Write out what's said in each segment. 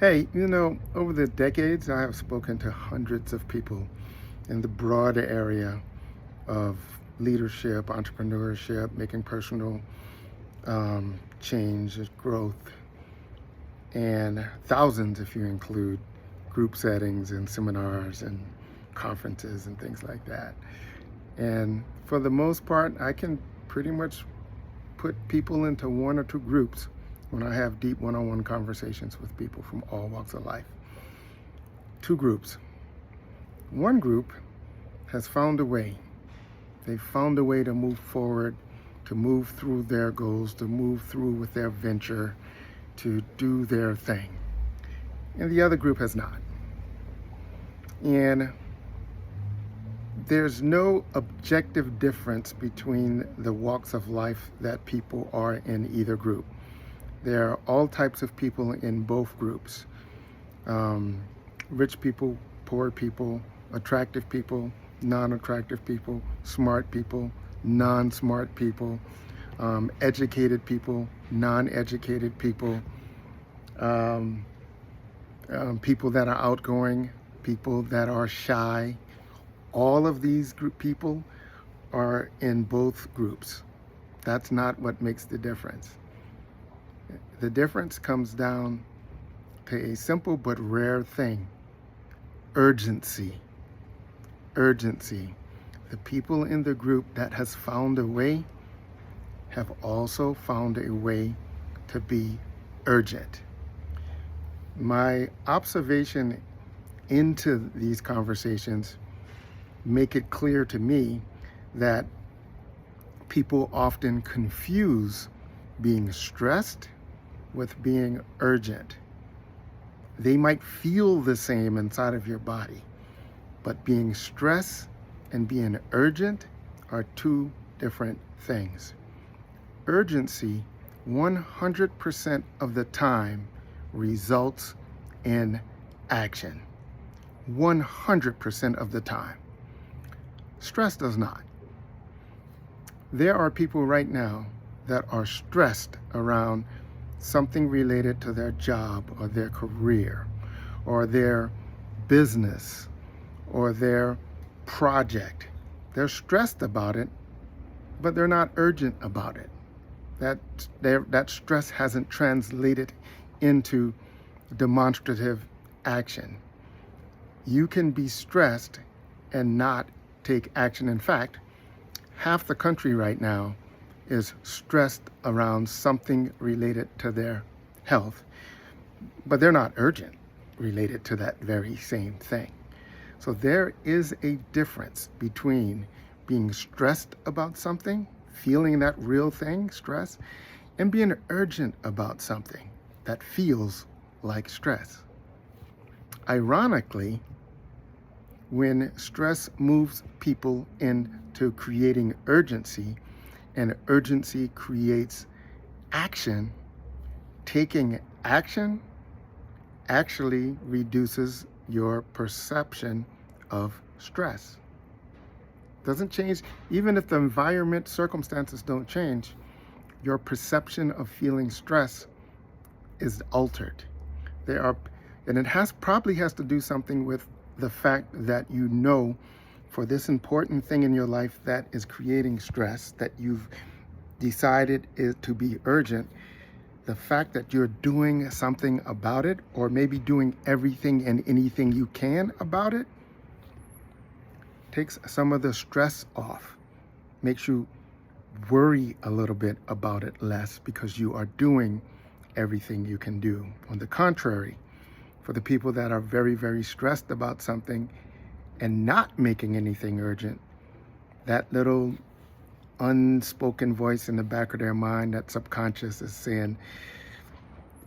Hey, over the decades, I have spoken to hundreds of people in the broad area of leadership, entrepreneurship, making personal change, growth, and thousands if you include group settings and seminars and conferences and things like that. And for the most part, I can pretty much put people into one or two groups when I have deep one-on-one conversations with people from all walks of life. Two groups. One group has found a way. They've found a way to move forward, to move through their goals, to move through with their venture, to do their thing. And the other group has not. And there's no objective difference between the walks of life that people are in either group. There are all types of people in both groups. Rich people, poor people, attractive people, non-attractive people, smart people, non-smart people, educated people, non-educated people, people that are outgoing, people that are shy. All of these people are in both groups. That's not what makes the difference. The difference comes down to a simple but rare thing: urgency. Urgency. The people in the group that has found a way have also found a way to be urgent. My observation into these conversations make it clear to me that people often confuse being stressed with being urgent. They might feel the same inside of your body, but being stressed and being urgent are two different things. Urgency 100% of the time results in action. 100% of the time. Stress does not. There are people right now that are stressed around something related to their job or their career or their business or their project. They're stressed about it, but they're not urgent about it. That stress hasn't translated into demonstrative action. You can be stressed and not take action. In fact, half the country right now is stressed around something related to their health, but they're not urgent related to that very same thing. So there is a difference between being stressed about something, feeling that real thing, stress, and being urgent about something that feels like stress. Ironically, when stress moves people into creating urgency, and urgency creates action, taking action actually reduces your perception of stress. Doesn't change, even if the environment, circumstances don't change, your perception of feeling stress is altered. And it probably has to do something with the fact that for this important thing in your life that is creating stress, that you've decided is to be urgent, the fact that you're doing something about it, or maybe doing everything and anything you can about it, takes some of the stress off, makes you worry a little bit about it less because you are doing everything you can do. On the contrary, for the people that are very, very stressed about something and not making anything urgent, that little unspoken voice in the back of their mind, that subconscious is saying,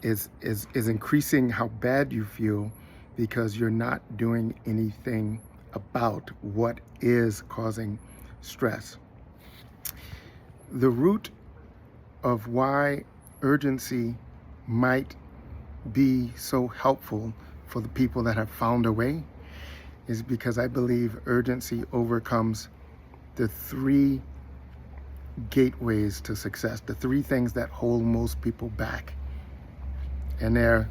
is increasing how bad you feel because you're not doing anything about what is causing stress. The root of why urgency might be so helpful for the people that have found a way is because I believe urgency overcomes the three gateways to success, the three things that hold most people back. And they're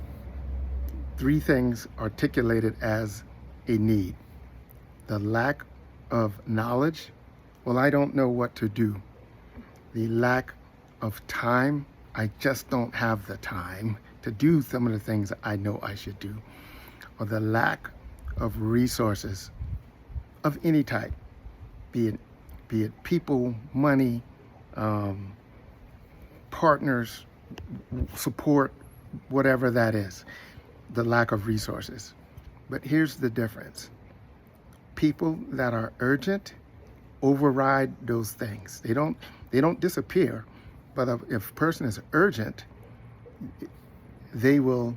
three things articulated as a need: the lack of knowledge, well, I don't know what to do; the lack of time, I just don't have the time to do some of the things I know I should do; or the lack of resources of any type, be it people, money, partners, support, whatever that is, the lack of resources. But here's the difference. People that are urgent override those things. They don't disappear, but if a person is urgent, they will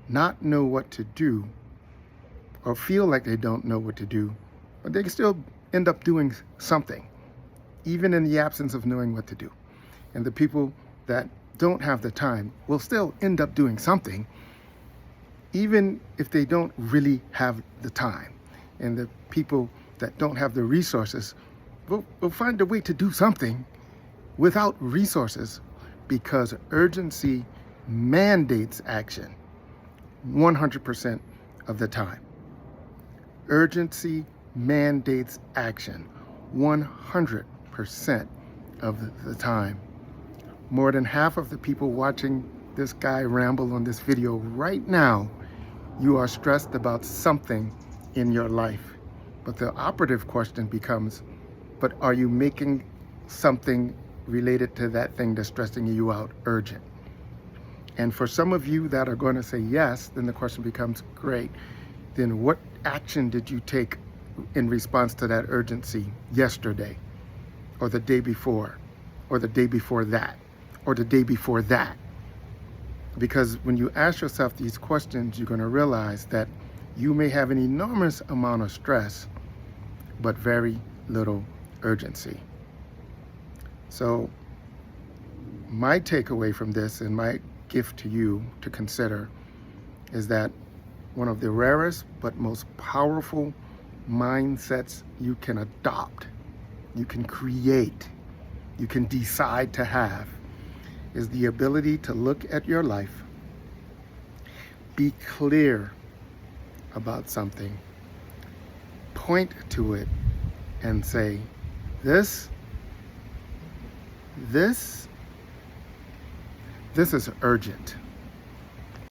not know what to do or feel like they don't know what to do, but they can still end up doing something, even in the absence of knowing what to do. And the people that don't have the time will still end up doing something, even if they don't really have the time. And the people that don't have the resources will find a way to do something without resources, because urgency mandates action 100% of the time. Urgency mandates action 100% of the time. More than half of the people watching this guy ramble on this video right now, you are stressed about something in your life. But the operative question becomes, but are you making something related to that thing that's stressing you out urgent? And for some of you that are going to say yes, then the question becomes, great, then what action did you take in response to that urgency yesterday, or the day before, or the day before that, or the day before that? Because when you ask yourself these questions, you're going to realize that you may have an enormous amount of stress, but very little urgency. So my takeaway from this, and my gift to you to consider, is that one of the rarest but most powerful mindsets you can adopt, you can create, you can decide to have, is the ability to look at your life, be clear about something, point to it, and say, this is urgent.